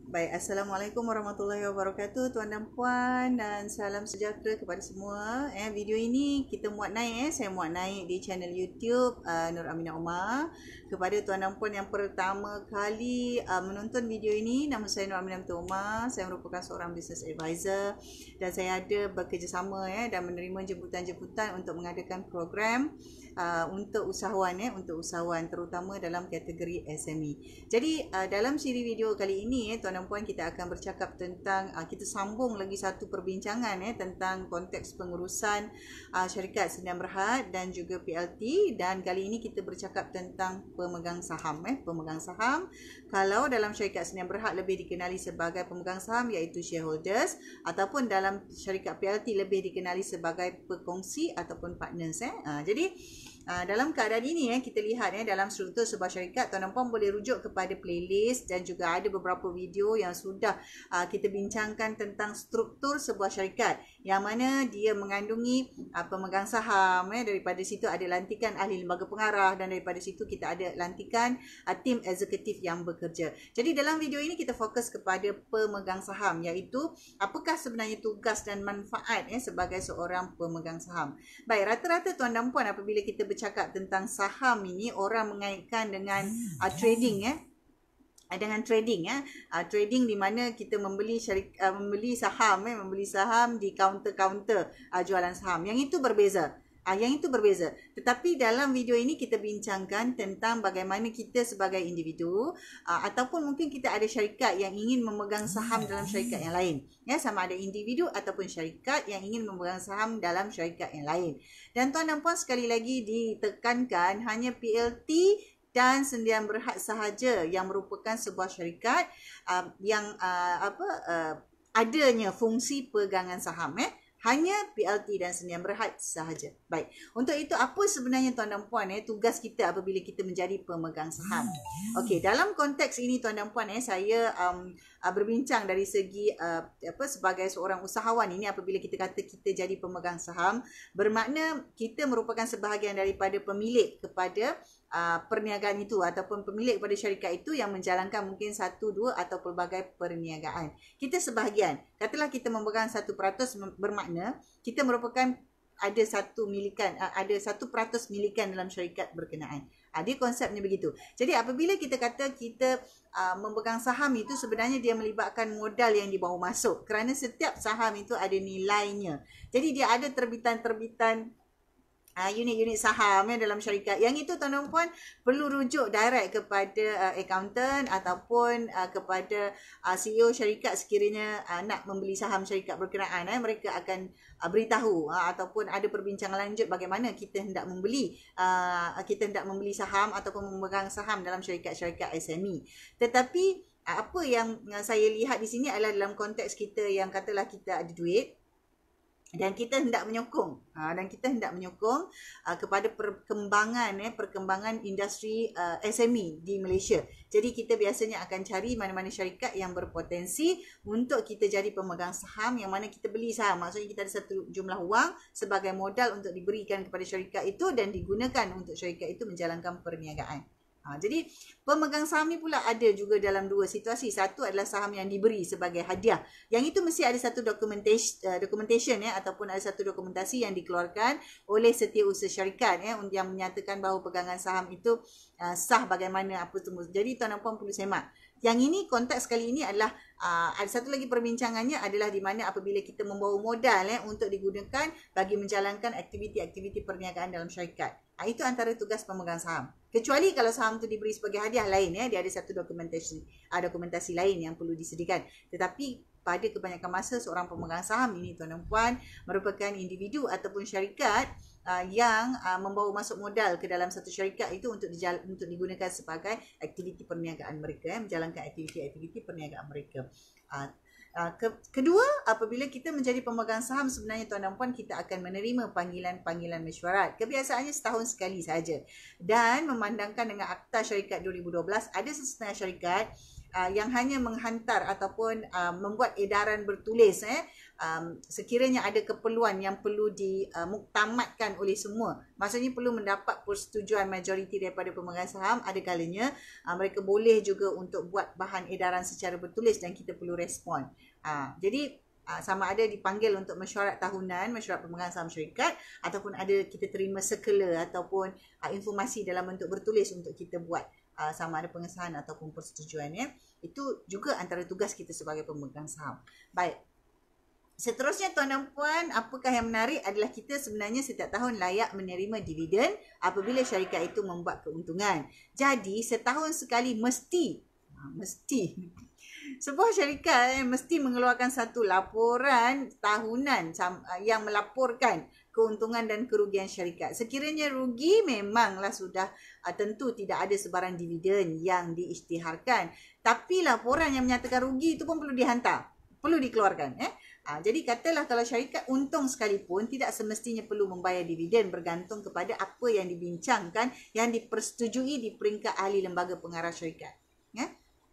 Baik, Assalamualaikum warahmatullahi wabarakatuh tuan dan puan, dan salam sejahtera kepada semua. Video ini kita muat naik, saya muat naik di channel YouTube Nur Aminah Umar. Kepada tuan dan puan yang pertama kali menonton video ini, nama saya Nur Aminah Umar. Saya merupakan seorang business advisor dan saya ada bekerjasama dan menerima jemputan-jemputan untuk mengadakan program untuk usahawan terutama dalam kategori SME. Jadi dalam siri video kali ini tuan dan puan, kita akan bercakap tentang kita sambung lagi satu perbincangan tentang konteks pengurusan syarikat Sdn Bhd dan juga PLT, dan kali ini kita bercakap tentang pemegang saham. Pemegang saham, kalau dalam syarikat Sdn Bhd lebih dikenali sebagai pemegang saham iaitu shareholders, ataupun dalam syarikat PLT lebih dikenali sebagai pekongsi ataupun partners. Jadi dalam keadaan ini kita lihat dalam struktur sebuah syarikat, tuan dan puan boleh rujuk kepada playlist dan juga ada beberapa video yang sudah kita bincangkan tentang struktur sebuah syarikat, yang mana dia mengandungi pemegang saham. Daripada situ ada lantikan ahli lembaga pengarah, dan daripada situ kita ada lantikan tim eksekutif yang bekerja. Jadi dalam video ini kita fokus kepada pemegang saham, iaitu apakah sebenarnya tugas dan manfaat sebagai seorang pemegang saham. Baik, rata-rata tuan dan puan apabila kita bercakap tentang saham ini, orang mengaitkan dengan trading dengan trading trading di mana kita membeli saham di kaunter-kaunter jualan saham. Yang itu berbeza. Tetapi dalam video ini kita bincangkan tentang bagaimana kita sebagai individu ataupun mungkin kita ada syarikat yang ingin memegang saham dalam syarikat yang lain. Sama ada individu ataupun syarikat yang ingin memegang saham dalam syarikat yang lain. Dan tuan dan puan, sekali lagi ditekankan hanya PLT dan Sdn Bhd sahaja yang merupakan sebuah syarikat yang adanya fungsi pegangan saham. Hanya PLT dan Sdn Bhd sahaja. Baik, untuk itu apa sebenarnya tuan dan puan tugas kita apabila kita menjadi pemegang saham? Okey, dalam konteks ini tuan dan puan saya berbincang dari segi sebagai seorang usahawan ini. Apabila kita kata kita jadi pemegang saham, bermakna kita merupakan sebahagian daripada pemilik kepada perniagaan itu, ataupun pemilik pada syarikat itu yang menjalankan mungkin 1, 2 atau pelbagai perniagaan. Kita sebahagian. Katalah kita memegang 1%, bermakna kita merupakan ada 1% milikan dalam syarikat berkenaan. Dia konsepnya begitu. Jadi apabila kita kata kita memegang saham itu, sebenarnya dia melibatkan modal yang dibawa masuk, kerana setiap saham itu ada nilainya. Jadi dia ada terbitan-terbitan unit-unit saham dalam syarikat. Yang itu tuan dan puan perlu rujuk direct kepada accountant ataupun kepada CEO syarikat syarikat nak membeli saham syarikat berkenaan. Mereka akan beritahu ataupun ada perbincangan lanjut bagaimana kita hendak membeli saham ataupun memegang saham dalam syarikat-syarikat SME. Tetapi apa yang saya lihat di sini adalah dalam konteks kita yang katalah kita ada duit dan kita hendak menyokong kepada perkembangan industri SME di Malaysia. Jadi kita biasanya akan cari mana-mana syarikat yang berpotensi untuk kita jadi pemegang saham, yang mana kita beli saham. Maksudnya kita ada satu jumlah wang sebagai modal untuk diberikan kepada syarikat itu dan digunakan untuk syarikat itu menjalankan perniagaan. Jadi pemegang saham ni pula ada juga dalam dua situasi. Satu adalah saham yang diberi sebagai hadiah. Yang itu mesti ada satu documentation ataupun ada satu dokumentasi yang dikeluarkan oleh setiausaha syarikat yang menyatakan bahawa pegangan saham itu sah bagaimana apa semua. Jadi tuan dan puan perlu semak. Yang ini konteks kali ini adalah ada satu lagi perbincangannya adalah di mana apabila kita membawa modal untuk digunakan bagi menjalankan aktiviti-aktiviti perniagaan dalam syarikat. Itu antara tugas pemegang saham. Kecuali kalau saham itu diberi sebagai hadiah lain, dia ada satu dokumentasi lain yang perlu disediakan. Tetapi pada kebanyakan masa seorang pemegang saham ini tuan dan puan merupakan individu ataupun syarikat yang membawa masuk modal ke dalam satu syarikat itu untuk digunakan sebagai aktiviti perniagaan mereka, menjalankan aktiviti-aktiviti perniagaan mereka. Kedua, apabila kita menjadi pemegang saham, sebenarnya tuan dan puan kita akan menerima panggilan-panggilan mesyuarat. Kebiasaannya setahun sekali saja. Dan memandangkan dengan Akta Syarikat 2012, ada setengah syarikat yang hanya menghantar ataupun membuat edaran bertulis sekiranya ada keperluan yang perlu dimuktamadkan oleh semua, maksudnya perlu mendapat persetujuan majoriti daripada pemegang saham, ada kalanya mereka boleh juga untuk buat bahan edaran secara bertulis dan kita perlu respon. Jadi sama ada dipanggil untuk mesyuarat tahunan, mesyuarat pemegang saham syarikat, ataupun ada kita terima circular ataupun informasi dalam bentuk bertulis untuk kita buat sama ada pengesahan ataupun persetujuan, ya. Itu juga antara tugas kita sebagai pemegang saham. Baik. Seterusnya tuan dan puan, apakah yang menarik adalah kita sebenarnya setiap tahun layak menerima dividen apabila syarikat itu membuat keuntungan. Jadi setahun sekali mesti sebuah syarikat mesti mengeluarkan satu laporan tahunan yang melaporkan keuntungan dan kerugian syarikat. Sekiranya rugi, memanglah sudah tentu tidak ada sebarang dividen yang diisytiharkan. Tapi laporan yang menyatakan rugi itu pun perlu dihantar, perlu dikeluarkan. Jadi katalah kalau syarikat untung sekalipun, tidak semestinya perlu membayar dividen, bergantung kepada apa yang dibincangkan, yang dipersetujui di peringkat ahli lembaga pengarah syarikat.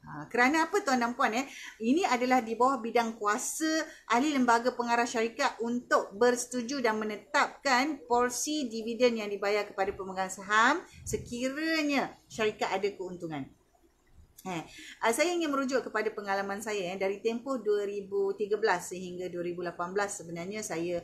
Kerana apa tuan dan puan, ini adalah di bawah bidang kuasa ahli lembaga pengarah syarikat untuk bersetuju dan menetapkan porsi dividen yang dibayar kepada pemegang saham sekiranya syarikat ada keuntungan. Saya ingin merujuk kepada pengalaman saya dari tempoh 2013 sehingga 2018. Sebenarnya saya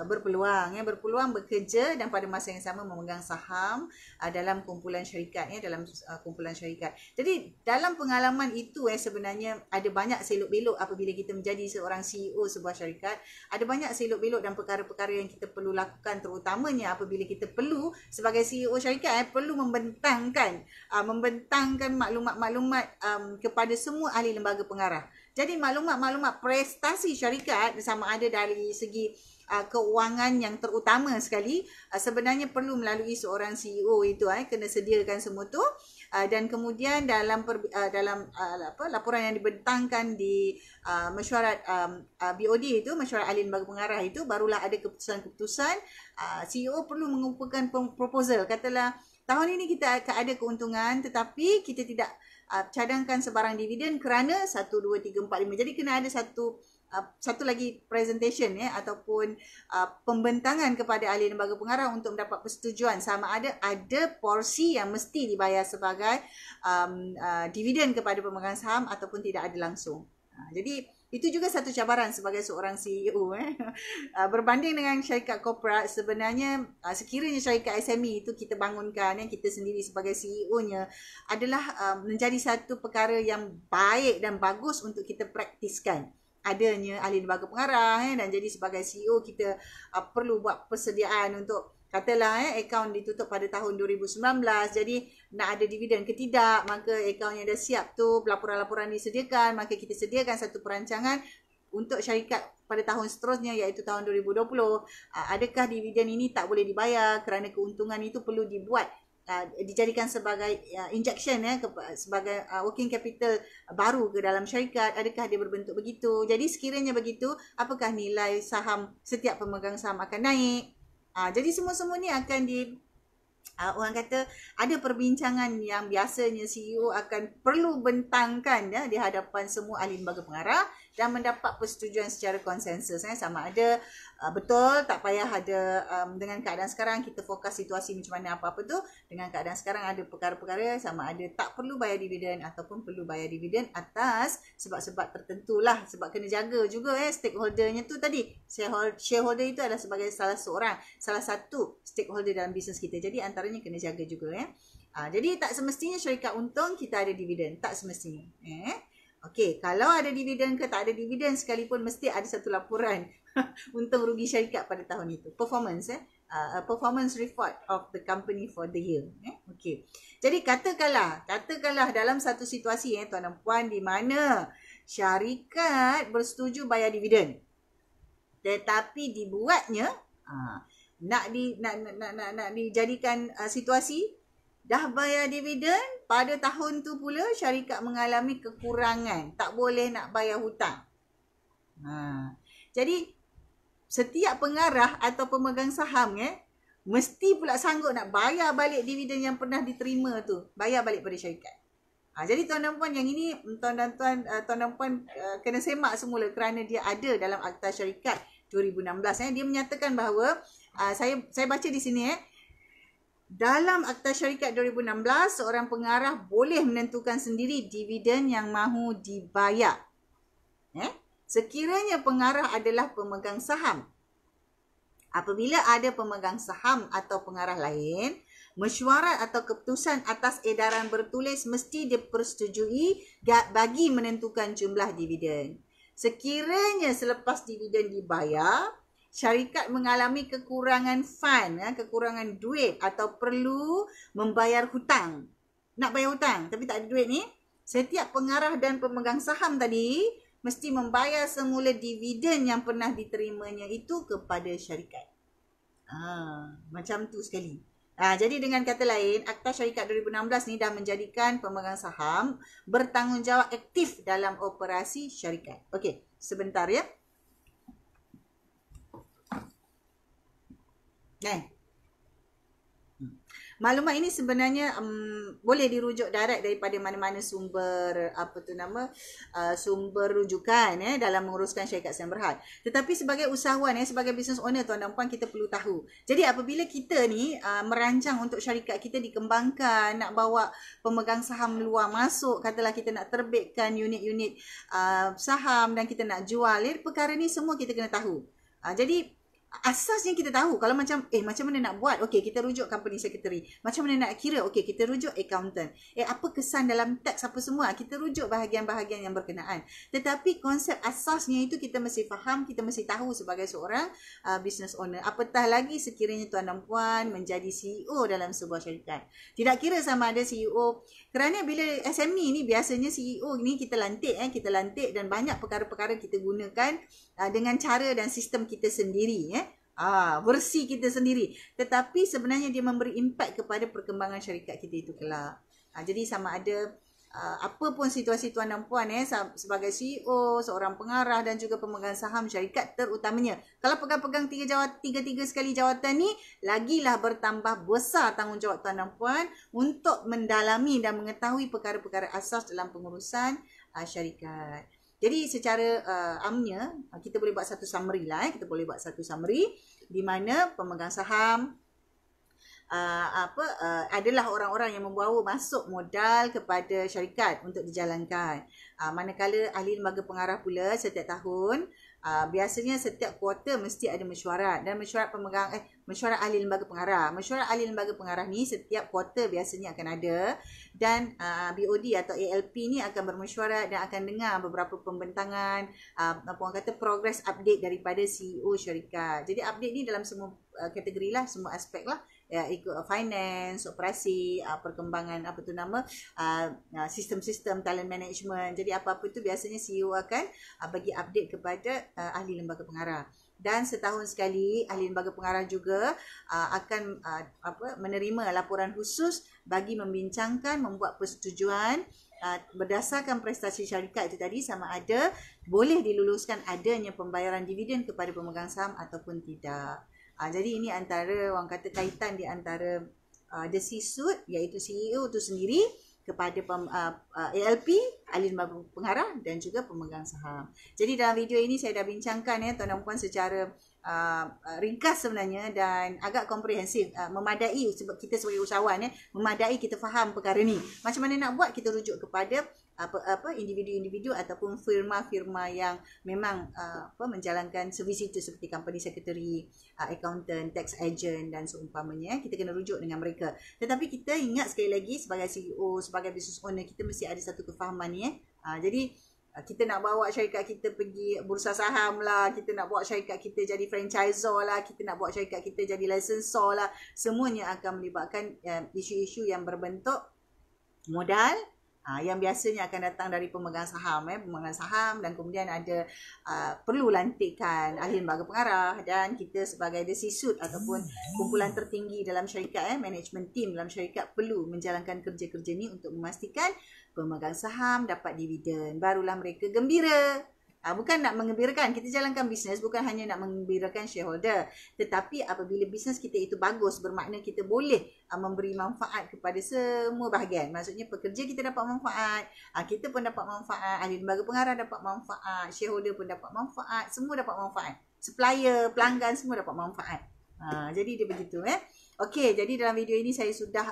berpeluang bekerja dan pada masa yang sama memegang saham dalam kumpulan syarikat, dalam kumpulan syarikat. Jadi dalam pengalaman itu sebenarnya ada banyak selok-belok apabila kita menjadi seorang CEO sebuah syarikat. Ada banyak selok-belok dan perkara-perkara yang kita perlu lakukan, terutamanya apabila kita perlu sebagai CEO syarikat perlu membentangkan maklumat-maklumat kepada semua ahli lembaga pengarah. Jadi maklumat-maklumat prestasi syarikat sama ada dari segi keuangan yang terutama sekali sebenarnya perlu melalui seorang CEO itu kena sediakan semua tu, dan kemudian dalam laporan yang dibentangkan di mesyuarat BOD itu, mesyuarat ahli lembaga pengarah itu, barulah ada keputusan-keputusan. CEO perlu mengumpulkan proposal, katalah tahun ini kita akan ada keuntungan tetapi kita tidak cadangkan sebarang dividen kerana 1, 2, 3, 4, 5. Jadi kena ada satu lagi presentation ataupun pembentangan kepada ahli lembaga pengarah untuk mendapat persetujuan sama ada porsi yang mesti dibayar sebagai dividen kepada pemegang saham ataupun tidak ada langsung. Jadi itu juga satu cabaran sebagai seorang CEO. Berbanding dengan syarikat korporat, sebenarnya sekiranya syarikat SME itu kita bangunkan, kita sendiri sebagai CEO-nya, adalah menjadi satu perkara yang baik dan bagus untuk kita praktiskan. Adanya ahli lembaga pengarah dan jadi sebagai CEO kita perlu buat persediaan untuk katalah akaun ditutup pada tahun 2019, jadi nak ada dividen ke tidak, maka akaun yang dah siap tu, laporan-laporan disediakan, maka kita sediakan satu perancangan untuk syarikat pada tahun seterusnya iaitu tahun 2020. Adakah dividen ini tak boleh dibayar kerana keuntungan itu perlu dibuat, dijadikan sebagai injection sebagai working capital baru ke dalam syarikat, adakah dia berbentuk begitu. Jadi sekiranya begitu, apakah nilai saham setiap pemegang saham akan naik. Jadi semua-semua ni akan orang kata ada perbincangan yang biasanya CEO akan perlu bentangkan di hadapan semua ahli lembaga pengarah dan mendapat persetujuan secara konsensus. Sama ada betul tak payah ada dengan keadaan sekarang kita fokus situasi macam mana apa-apa tu, dengan keadaan sekarang ada perkara-perkara sama ada tak perlu bayar dividen ataupun perlu bayar dividen atas sebab-sebab tertentu lah, sebab kena jaga juga stakeholdernya tu tadi. Shareholder itu adalah sebagai salah satu stakeholder dalam bisnes kita, jadi antaranya kena jaga juga. Jadi tak semestinya syarikat untung kita ada dividen, tak semestinya. Okey, kalau ada dividen ke tak ada dividen sekalipun mesti ada satu laporan untung rugi syarikat pada tahun itu. Performance report of the company for the year. Okey. Jadi katakanlah dalam satu situasi tuan dan puan di mana syarikat bersetuju bayar dividen. Tetapi dibuatnya nak dijadikan situasi dah bayar dividen, pada tahun tu pula syarikat mengalami kekurangan, tak boleh nak bayar hutang. Jadi setiap pengarah atau pemegang saham mesti pula sanggup nak bayar balik dividen yang pernah diterima tu, bayar balik pada syarikat. Jadi tuan dan puan, yang ini tuan dan puan kena semak semula kerana dia ada dalam Akta Syarikat 2016. Dia menyatakan bahawa saya baca di sini dalam Akta Syarikat 2016, seorang pengarah boleh menentukan sendiri dividen yang mahu dibayar. Sekiranya pengarah adalah pemegang saham. Apabila ada pemegang saham atau pengarah lain, mesyuarat atau keputusan atas edaran bertulis mesti dipersetujui bagi menentukan jumlah dividen. Sekiranya selepas dividen dibayar, syarikat mengalami kekurangan fund, kekurangan duit atau perlu membayar hutang. Nak bayar hutang tapi tak ada duit ni, setiap pengarah dan pemegang saham tadi mesti membayar semula dividen yang pernah diterimanya itu kepada syarikat. Macam tu sekali. Jadi dengan kata lain, Akta Syarikat 2016 ni dah menjadikan pemegang saham bertanggungjawab aktif dalam operasi syarikat. Okey, sebentar ya. Maklumat ini sebenarnya boleh dirujuk direct daripada mana-mana sumber sumber rujukan dalam menguruskan syarikat Sdn Bhd. Tetapi sebagai usahawan sebagai business owner tuan dan puan, kita perlu tahu. Jadi apabila kita ni merancang untuk syarikat kita dikembangkan, nak bawa pemegang saham luar masuk, katalah kita nak terbitkan unit-unit saham dan kita nak jual, perkara ni semua kita kena tahu. Jadi asasnya kita tahu. Kalau macam macam mana nak buat, okey, kita rujuk company secretary. Macam mana nak kira, okey, kita rujuk accountant. Apa kesan dalam tax apa semua, kita rujuk bahagian-bahagian yang berkenaan. Tetapi konsep asasnya itu kita mesti faham, kita mesti tahu sebagai seorang business owner. Apatah lagi sekiranya tuan dan puan menjadi CEO dalam sebuah syarikat. Tidak kira sama ada CEO, kerana bila SME ni biasanya CEO ni kita lantik dan banyak perkara-perkara kita gunakan dengan cara dan sistem kita sendiri, versi kita sendiri. Tetapi sebenarnya dia memberi impak kepada perkembangan syarikat kita itu kelak. Jadi sama ada apa pun situasi tuan dan puan sebagai CEO, seorang pengarah dan juga pemegang saham syarikat terutamanya, kalau pegang-pegang tiga sekali jawatan ni, lagilah bertambah besar tanggungjawab tuan dan puan untuk mendalami dan mengetahui perkara-perkara asas dalam pengurusan syarikat. Jadi secara amnya kita boleh buat satu summary di mana pemegang saham adalah orang-orang yang membawa masuk modal kepada syarikat untuk dijalankan. Manakala ahli lembaga pengarah pula setiap tahun, biasanya setiap kuarter mesti ada mesyuarat, dan mesyuarat ahli lembaga pengarah. Mesyuarat ahli lembaga pengarah ni setiap kuarter biasanya akan ada, dan BOD atau ALP ni akan bermesyuarat dan akan dengar beberapa pembentangan, orang kata progress update daripada CEO syarikat. Jadi update ni dalam semua kategori lah, semua aspek lah. Ikut finance, operasi, perkembangan sistem-sistem talent management. Jadi apa-apa itu biasanya CEO akan bagi update kepada ahli lembaga pengarah. Dan setahun sekali ahli lembaga pengarah juga akan menerima laporan khusus bagi membincangkan, membuat persetujuan berdasarkan prestasi syarikat itu tadi, sama ada boleh diluluskan adanya pembayaran dividen kepada pemegang saham ataupun tidak. Jadi ini antara orang kata kaitan di antara the C-suite, iaitu CEO itu sendiri, kepada ALP, ahli lembaga pengarah dan juga pemegang saham. Jadi dalam video ini saya dah bincangkan tuan dan puan secara ringkas sebenarnya dan agak komprehensif, memadai sebab kita sebagai usahawan memadai kita faham perkara ni. Macam mana nak buat, kita rujuk kepada individu-individu ataupun firma-firma yang memang menjalankan servis itu, seperti company secretary, accountant, tax agent dan seumpamanya. Kita kena rujuk dengan mereka. Tetapi kita ingat sekali lagi, sebagai CEO, sebagai business owner, kita mesti ada satu kefahaman ni. Jadi kita nak bawa syarikat kita pergi bursa saham lah, kita nak bawa syarikat kita jadi franchisor lah, kita nak bawa syarikat kita jadi licensor lah, semuanya akan melibatkan isu-isu yang berbentuk modal, yang biasanya akan datang dari pemegang saham, dan kemudian ada perlu lantikan ahli lembaga pengarah, dan kita sebagai the C-suite ataupun kumpulan tertinggi dalam syarikat, management team dalam syarikat perlu menjalankan kerja-kerja ni untuk memastikan pemegang saham dapat dividen. Barulah mereka gembira. Bukan nak mengembirakan. Kita jalankan bisnes bukan hanya nak mengembirakan shareholder. Tetapi apabila bisnes kita itu bagus, bermakna kita boleh memberi manfaat kepada semua bahagian. Maksudnya pekerja kita dapat manfaat, kita pun dapat manfaat, ahli lembaga pengarah dapat manfaat, shareholder pun dapat manfaat, semua dapat manfaat. Supplier, pelanggan semua dapat manfaat. Jadi dia begitu. Okey, jadi dalam video ini saya sudah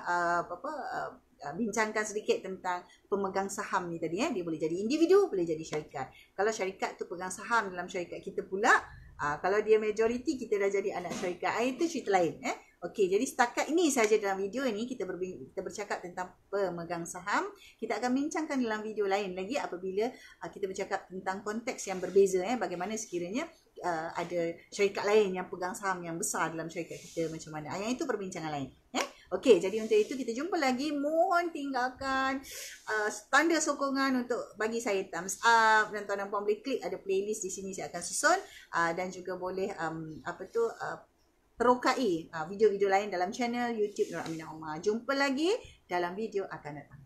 bincangkan sedikit tentang pemegang saham ni tadi. Dia boleh jadi individu, boleh jadi syarikat. Kalau syarikat tu pegang saham dalam syarikat kita pula, kalau dia majoriti, kita dah jadi anak syarikat. Itu cerita lain. Okey, jadi setakat ini saja dalam video ini kita bercakap tentang pemegang saham. Kita akan bincangkan dalam video lain lagi apabila kita bercakap tentang konteks yang berbeza. Bagaimana sekiranya ada syarikat lain yang pegang saham yang besar dalam syarikat kita macam mana. Yang itu perbincangan lain. Okey, jadi untuk itu kita jumpa lagi. Mohon tinggalkan tanda sokongan untuk bagi saya thumbs up, dan tuan dan puan boleh klik ada playlist di sini saya akan susun, dan juga boleh terokai video-video lain dalam channel YouTube Nur Aminah Omar. Jumpa lagi dalam video akan datang.